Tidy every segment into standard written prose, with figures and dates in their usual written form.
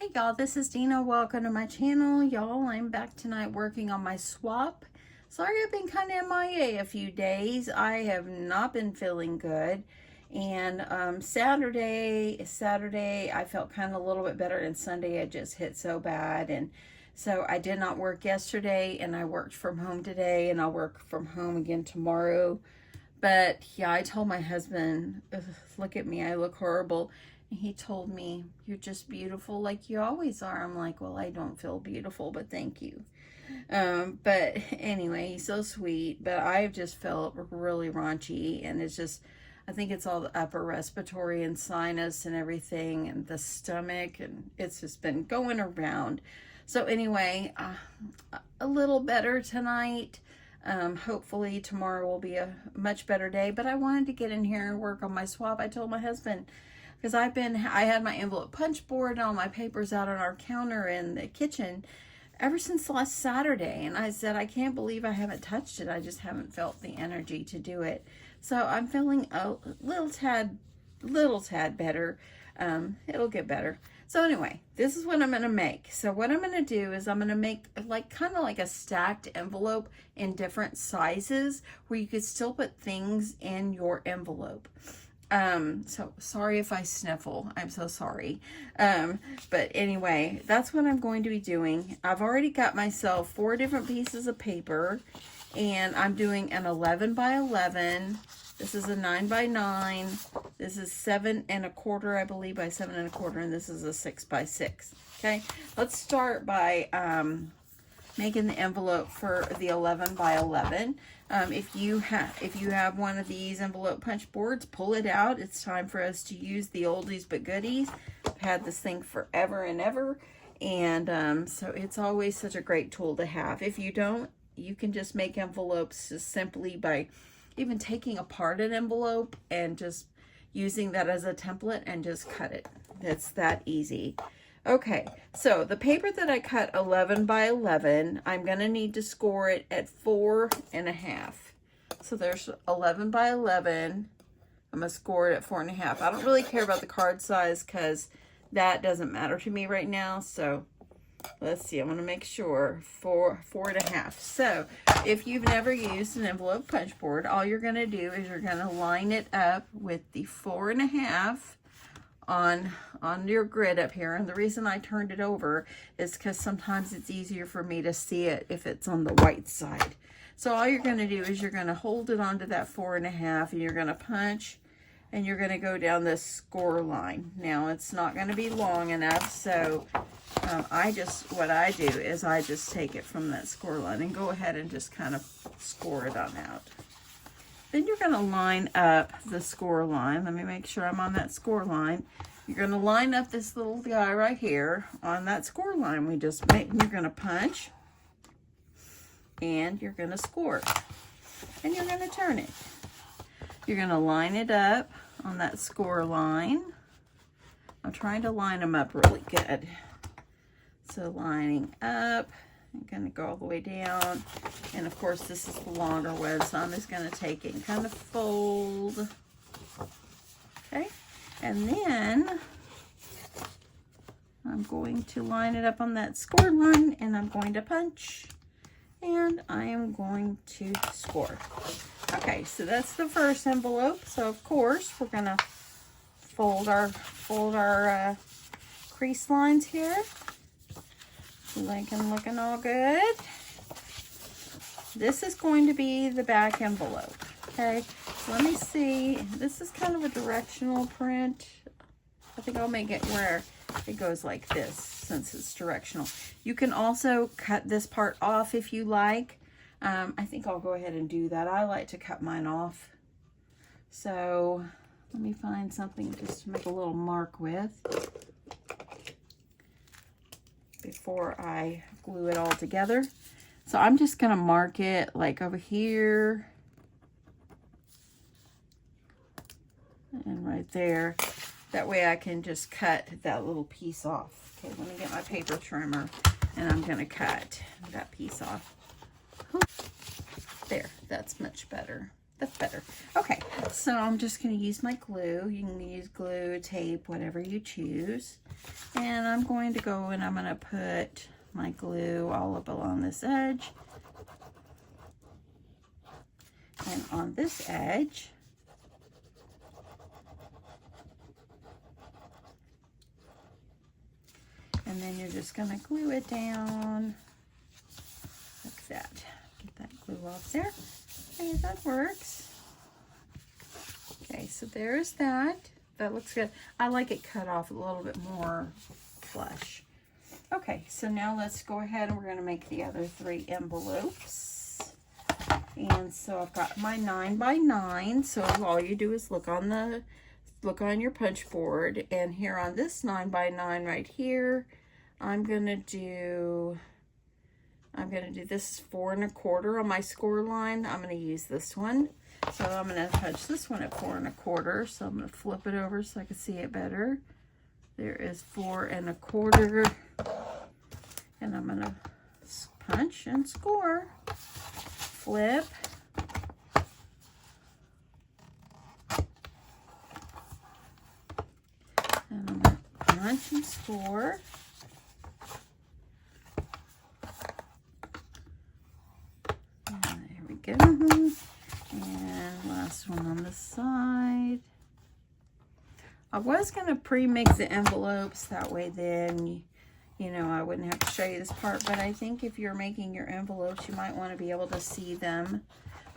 Hey y'all, this is Dina. Welcome to my channel. Y'all, I'm back tonight working on my swap. Sorry I've been kind of MIA a few days. I have not been feeling good. And Saturday I felt kind of a little bit better, and Sunday it just hit so bad. And so I did not work yesterday, and I worked from home today, and I'll work from home again tomorrow. But yeah, I told my husband, look at me, I look horrible. And he told me, you're just beautiful like you always are. I'm like, well, I don't feel beautiful, but thank you. But anyway, he's so sweet. But I've just felt really raunchy. And it's just, I think it's all the upper respiratory and sinus and everything. And the stomach. And it's just been going around. So anyway, a little better tonight. Hopefully tomorrow will be a much better day. But I wanted to get in here and work on my swap. I told my husband, because I had my envelope punch board and all my papers out on our counter in the kitchen ever since last Saturday. And I said, I can't believe I haven't touched it. I just haven't felt the energy to do it. So I'm feeling a little tad better. It'll get better. So anyway, this is what I'm going to make. So what I'm going to do is I'm going to make kind of like a stacked envelope in different sizes where you could still put things in your envelope. So sorry if I sniffle, I'm so sorry. But anyway, that's what I'm going to be doing. I've already got myself 4 different pieces of paper, and I'm doing an 11 by 11. This is a 9 by 9. This is 7 1/4, I believe, by 7 1/4, and this is a 6 by 6. Okay, let's start by, making the envelope for the 11 by 11. If you have one of these envelope punch boards, pull it out. It's time for us to use the oldies but goodies. I've had this thing forever and ever, and so it's always such a great tool to have. If you don't, you can just make envelopes just simply by even taking apart an envelope and just using that as a template and just cut it. It's that easy. Okay, so the paper that I cut 11 by 11, I'm going to need to score it at 4 1/2. So there's 11 by 11. I'm going to score it at 4 1/2. I don't really care about the card size because that doesn't matter to me right now. So let's see, I'm going to make sure 4 1/2. So if you've never used an envelope punch board, all you're going to do is you're going to line it up with the 4 1/2 on your grid up here. And the reason I turned it over is because sometimes it's easier for me to see it if it's on the white side. So all you're going to do is you're going to hold it onto that 4 1/2, and you're going to punch, and you're going to go down this score line. Now it's not going to be long enough, so what I do is I just take it from that score line and go ahead and just kind of score it on out. Then you're going to line up the score line. Let me make sure I'm on that score line. You're going to line up this little guy right here on that score line. You're going to punch, and you're going to score, and you're going to turn it. You're going to line it up on that score line. I'm trying to line them up really good. So lining up. I'm going to go all the way down, and of course this is the longer one, so I'm just going to take it and kind of fold. Okay, and then I'm going to line it up on that score line, and I'm going to punch, and I am going to score. Okay, so that's the first envelope. So of course we're going to fold our crease lines here. Looking all good. This is going to be the back envelope. Okay, so let me see. This is kind of a directional print. I think I'll make it where it goes like this since it's directional. You can also cut this part off if you like. I think I'll go ahead and do that. I like to cut mine off. So let me find something just to make a little mark with before I glue it all together. So I'm just going to mark it like over here and right there. That way I can just cut that little piece off. Okay, let me get my paper trimmer, and I'm going to cut that piece off. There, that's much better. That's better. Okay, so I'm just going to use my glue. You can use glue, tape, whatever you choose. And I'm going to go and I'm going to put my glue all up along this edge. And on this edge. And then you're just going to glue it down like that. Get that glue off there. Okay, that works. Okay, so there's that. That looks good. I like it cut off a little bit more flush. Okay, so now let's go ahead and we're going to make the other 3 envelopes. And so I've got my 9x9. So all you do is look on your punch board, and here on this 9x9 right here, I'm gonna do this 4 1/4 on my score line. I'm gonna use this one. So I'm gonna punch this one at 4 1/4. So I'm gonna flip it over so I can see it better. There is 4 1/4. And I'm gonna punch and score. Flip. And I'm gonna punch and score. There we go. And last one on the side. I was going to pre-mix the envelopes, that way then, you know, I wouldn't have to show you this part, but I think if you're making your envelopes, you might want to be able to see them.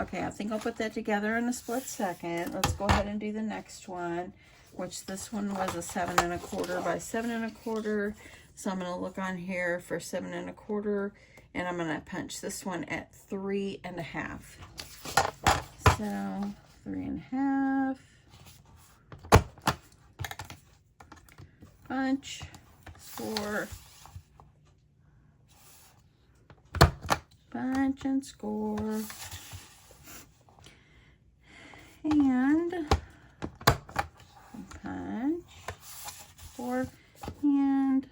Okay, I think I'll put that together in a split second. Let's go ahead and do the next one, which this one was a 7 1/4 by 7 1/4. So I'm going to look on here for 7 1/4, and I'm going to punch this one at 3 1/2. So 3 1/2. Punch, score, punch and score, and punch, score, and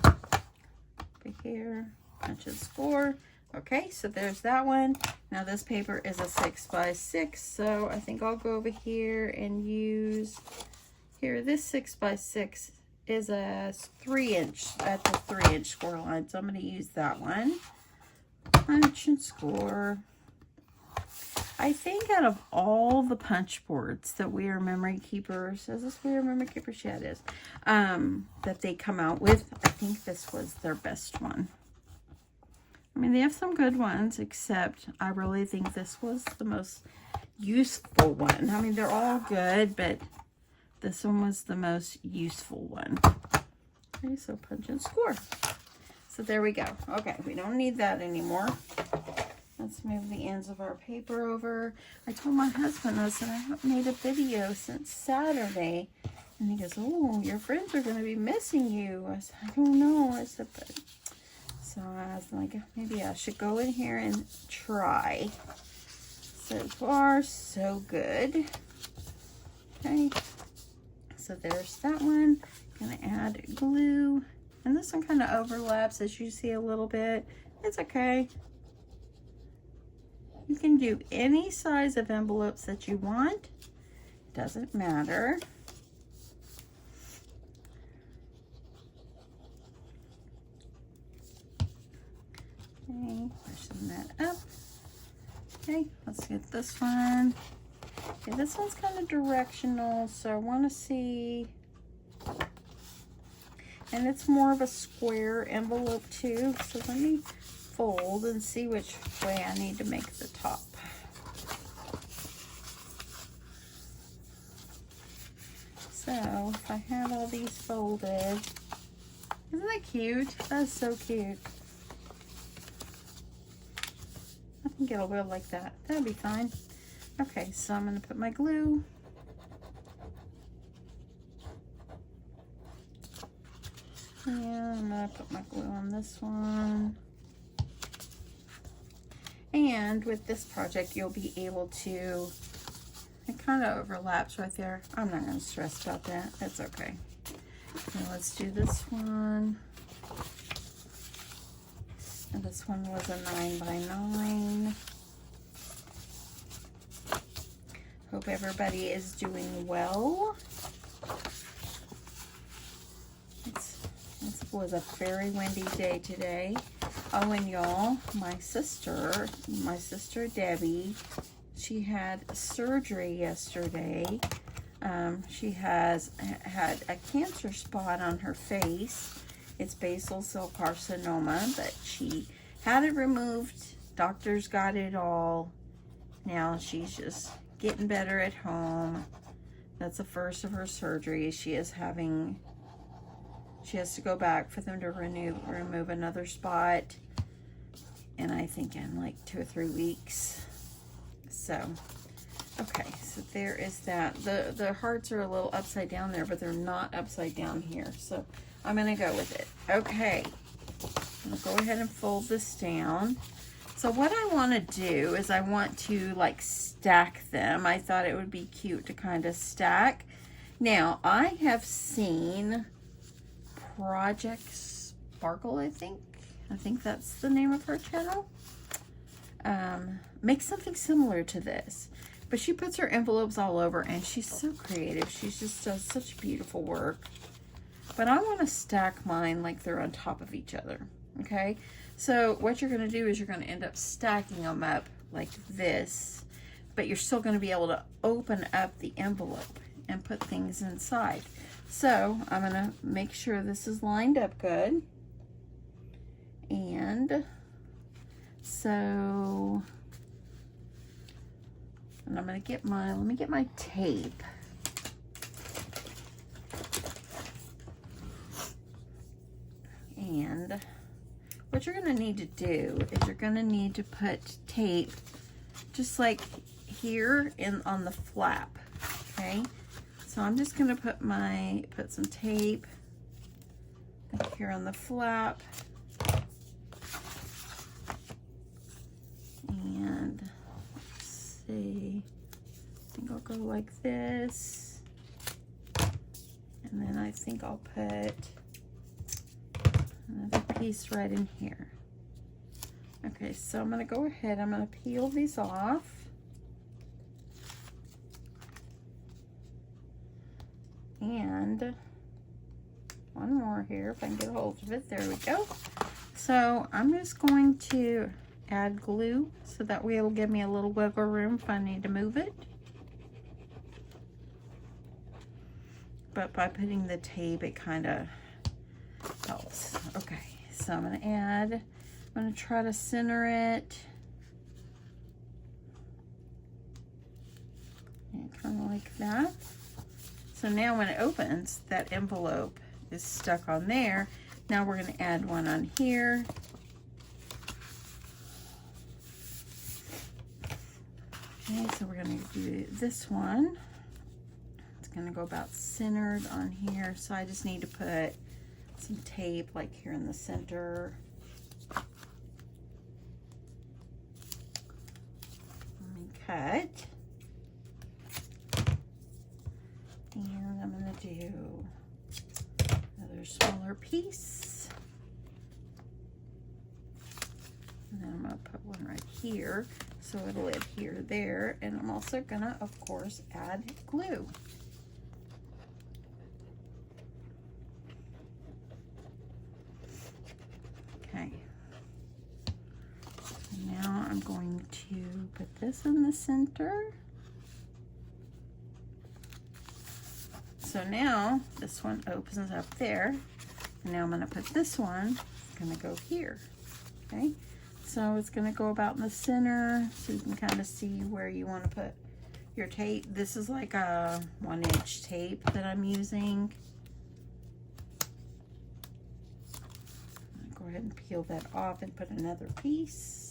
over here, punch and score. Okay, so there's that one. Now this paper is a 6x6, so I think I'll go over here and use, here, this 6x6 is a 3-inch, at the 3-inch score line, so I'm going to use that one. Punch and score. I think out of all the punch boards that We Are Memory Keepers, is this We Are Memory Keepers? Yeah, it is. That they come out with, I think this was their best one. I mean, they have some good ones, except I really think this was the most useful one. I mean, they're all good, but this one was the most useful one. Okay, so punch and score. So there we go. Okay, we don't need that anymore. Let's move the ends of our paper over. I told my husband, I said, I haven't made a video since Saturday. And he goes, oh, your friends are going to be missing you. I said, I don't know. I said, but... So I was like, maybe I should go in here and try. So far, so good. Okay. So there's that one. Gonna add glue. And this one kind of overlaps, as you see a little bit. It's okay. You can do any size of envelopes that you want. Doesn't matter. Okay, pushing that up. Okay, let's get this one. Okay, this one's kind of directional, so I want to see, and it's more of a square envelope too, so let me fold and see which way I need to make the top. So if I have all these folded, isn't that cute? That's so cute. I think it'll go like that. That'll be fine. Okay, so I'm going to put my glue. And I'm going to put my glue on this one. And with this project, you'll be able to, it kind of overlaps right there. I'm not going to stress about that. That's okay. So let's do this one. And this one was a 9x9. Hope everybody is doing well. This was a very windy day today. Oh, and y'all, my sister Debbie, she had surgery yesterday. She has had a cancer spot on her face. It's basal cell carcinoma, but she had it removed. Doctors got it all. Now she's just getting better at home. That's the first of her surgeries. She has to go back for them to remove another spot, and I think in like 2 or 3 weeks. So, okay, so there is that. The hearts are a little upside down there, but they're not upside down here. So I'm gonna go with it. Okay, I'm gonna go ahead and fold this down. So what I want to do is I want to like stack them. I thought it would be cute to kind of stack. Now, I have seen Project Sparkle, I think that's the name of her channel. Make something similar to this. But she puts her envelopes all over, and she's so creative. She just does such beautiful work. But I want to stack mine like they're on top of each other, okay? So what you're going to do is you're going to end up stacking them up like this, but you're still going to be able to open up the envelope and put things inside. So I'm going to make sure this is lined up good. And so, and I'm going to get let me get my tape. And what you're going to need to do is you're going to need to put tape just like here on the flap, okay? So I'm just going to put some tape like here on the flap. And let's see, I think I'll go like this. And then I think I'll put another piece right in here. Okay, so I'm going to go ahead, I'm going to peel these off. And one more here, if I can get a hold of it. There we go. So I'm just going to add glue, so that way it'll give me a little wiggle room if I need to move it. But by putting the tape, it kind of helps. Okay, so I'm going to try to center it. And kind of like that. So now when it opens, that envelope is stuck on there. Now we're going to add one on here. Okay, so we're going to do this one. It's going to go about centered on here. So I just need to put some tape like here in the center. Let me cut. And I'm going to do another smaller piece. And then I'm going to put one right here so it'll adhere there. And I'm also going to, of course, add glue. Okay. Now I'm going to put this in the center. So now this one opens up there, and now I'm going to put this one, it's going to go here, okay? So it's going to go about in the center, so you can kind of see where you want to put your tape. This is like a 1-inch tape that I'm using. I'll go ahead and peel that off and put another piece.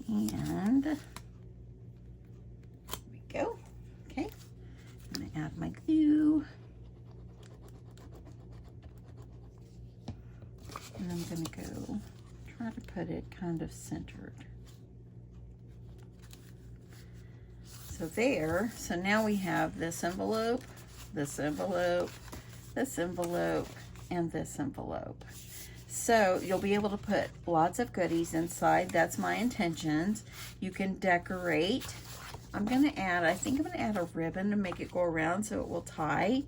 And there we go. Okay, I'm going to add my glue. And I'm going to go try to put it kind of centered. So there, so now we have this envelope, this envelope, this envelope, and this envelope. So you'll be able to put lots of goodies inside. That's my intentions. You can decorate. I'm gonna add, I think I'm gonna add a ribbon to make it go around so it will tie.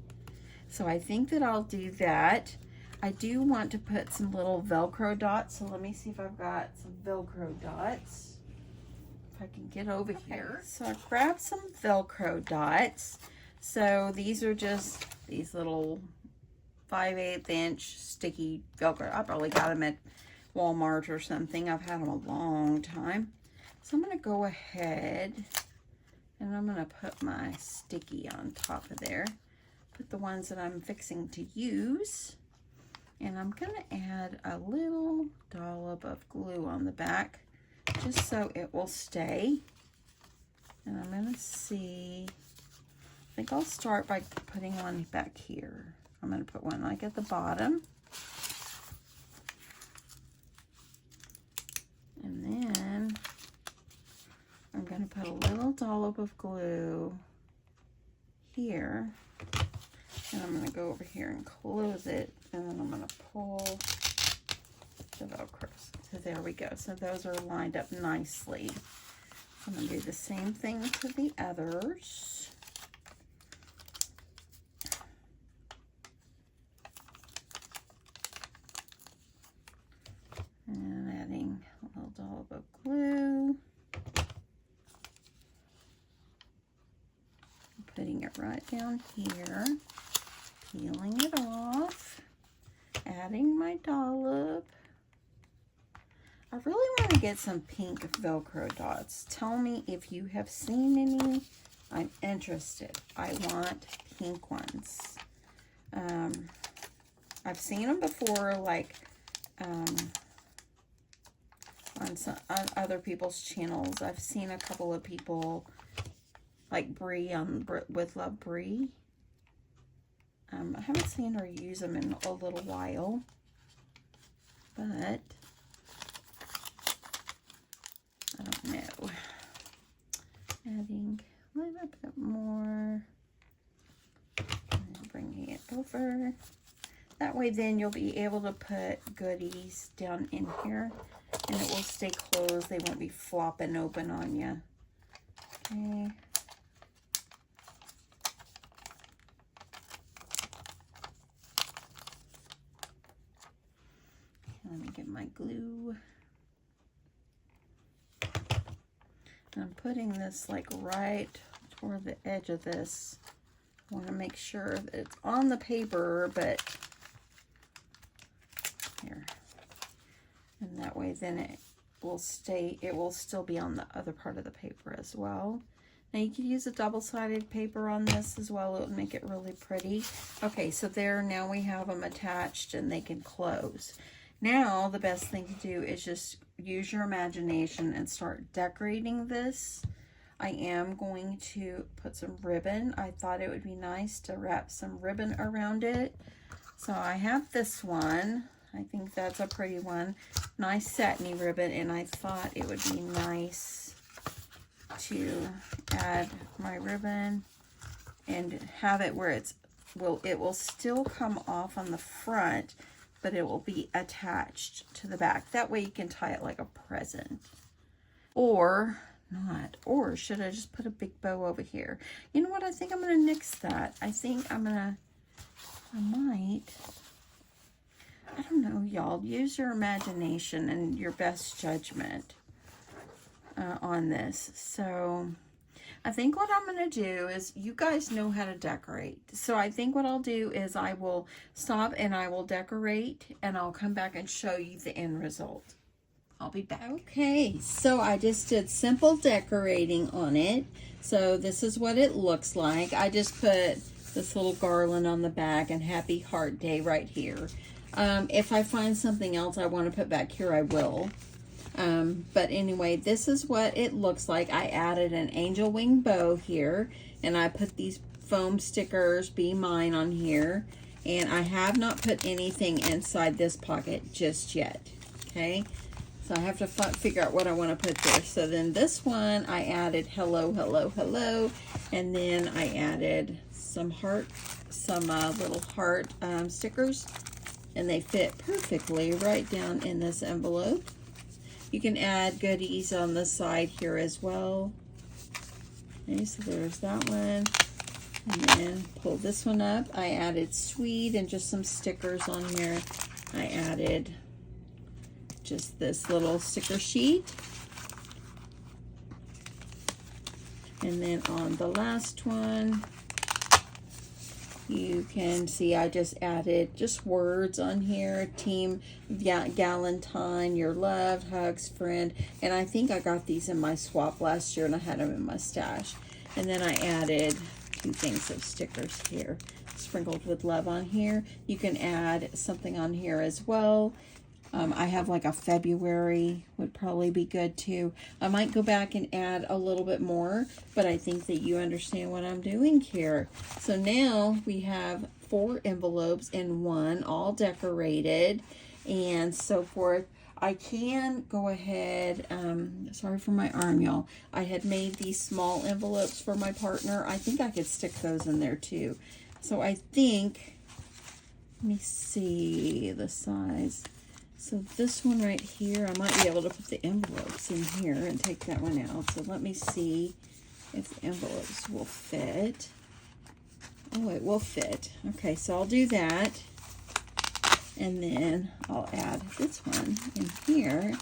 So I think that I'll do that. I do want to put some little Velcro dots. So let me see if I've got some Velcro dots. If I can get over here. So I grabbed some Velcro dots. So these are just these little 5/8 inch sticky Velcro. I probably got them at Walmart or something. I've had them a long time. So I'm gonna go ahead and I'm gonna put my sticky on top of there. Put the ones that I'm fixing to use. And I'm gonna add a little dollop of glue on the back just so it will stay. And I'm gonna see, I think I'll start by putting one back here. I'm gonna put one like at the bottom. And then I'm gonna put a little dollop of glue here. And I'm gonna go over here and close it. And then I'm gonna pull the Velcro. So there we go. So those are lined up nicely. I'm gonna do the same thing to the others. And adding a little dollop of glue. Putting it right down here. Peeling it off. Adding my dollop. I really want to get some pink Velcro dots. Tell me if you have seen any. I'm interested. I want pink ones. I've seen them before, like on other people's channels. I've seen a couple of people, like Bree with Love Bree. I haven't seen her use them in a little while, but I don't know. Adding a little bit more and bringing it over. That way then you'll be able to put goodies down in here and it will stay closed. They won't be flopping open on you. Okay. Let me get my glue. And I'm putting this like right toward the edge of this. I want to make sure that it's on the paper, but here. And that way then it will stay, it will still be on the other part of the paper as well. Now you could use a double-sided paper on this as well. It would make it really pretty. Okay, so there, now we have them attached and they can close. Now, the best thing to do is just use your imagination and start decorating this. I am going to put some ribbon. I thought it would be nice to wrap some ribbon around it. So I have this one. I think that's a pretty one. Nice satiny ribbon, and I thought it would be nice to add my ribbon and have it where it will still come off on the front, but it will be attached to the back. That way you can tie it like a present. Or not. Or should I just put a big bow over here? You know what? I think I'm going to nix that. I might. I don't know, y'all. Use your imagination and your best judgment on this. So I think what I'm going to do is, you guys know how to decorate. So I think what I'll do is I will stop and I will decorate and I'll come back and show you the end result. I'll be back. Okay, so I just did simple decorating on it. So this is what it looks like. I just put this little garland on the back and happy heart day right here. If I find something else I want to put back here, I will. But anyway, this is what it looks like. I added an angel wing bow here, and I put these foam stickers, Be Mine, on here. And I have not put anything inside this pocket just yet, okay? So I have to figure out what I want to put there. So then this one, I added hello, hello, hello. And then I added some little heart stickers. and they fit perfectly right down in this envelope. You can add goodies on the side here as well. Okay, so there's that one. And then pull this one up. I added sweet and just some stickers on here. I added just this little sticker sheet. And then on the last one, you can see I just added just words on here. Team Valentine, your love, hugs, friend. And I think I got these in my swap last year and I had them in my stash. And then I added 2 things of stickers here, sprinkled with love on here. You can add something on here as well. I have like a February would probably be good too. I might go back and add a little bit more, but I think that you understand what I'm doing here. So now we have 4 envelopes in one, all decorated and so forth. I can go ahead, sorry for my arm, y'all. I had made these small envelopes for my partner. I think I could stick those in there too. So I think, let me see the size. So this one right here, I might be able to put the envelopes in here and take that one out. So let me see if the envelopes will fit. Oh, it will fit. Okay, so I'll do that. And then I'll add this one in here.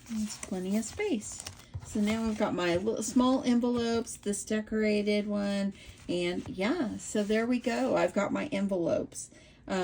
There's plenty of space. So now I've got my little small envelopes, this decorated one, and yeah, so there we go. I've got my envelopes,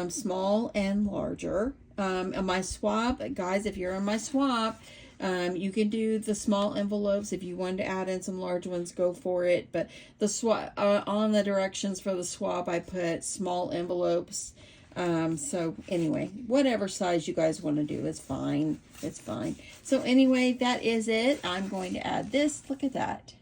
small and larger. On my swap, guys, if you're on my swap, you can do the small envelopes. If you wanted to add in some large ones, go for it. But the swap, on the directions for the swap, I put small envelopes. So anyway, whatever size you guys want to do is fine. It's fine. So anyway, that is it. I'm going to add this. Look at that.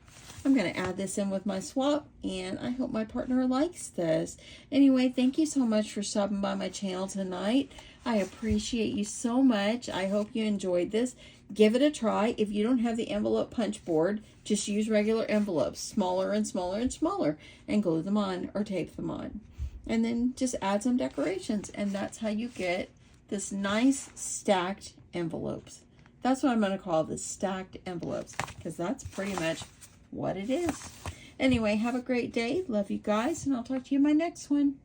I'm going to add this in with my swap, and I hope my partner likes this. Anyway, thank you so much for stopping by my channel tonight. I appreciate you so much. I hope you enjoyed this. Give it a try. If you don't have the envelope punch board, just use regular envelopes, smaller and smaller and smaller, and glue them on or tape them on. And then just add some decorations, and that's how you get this nice stacked envelopes. That's what I'm going to call this, stacked envelopes, because that's pretty much what it is. Anyway, have a great day. Love you guys, and I'll talk to you in my next one.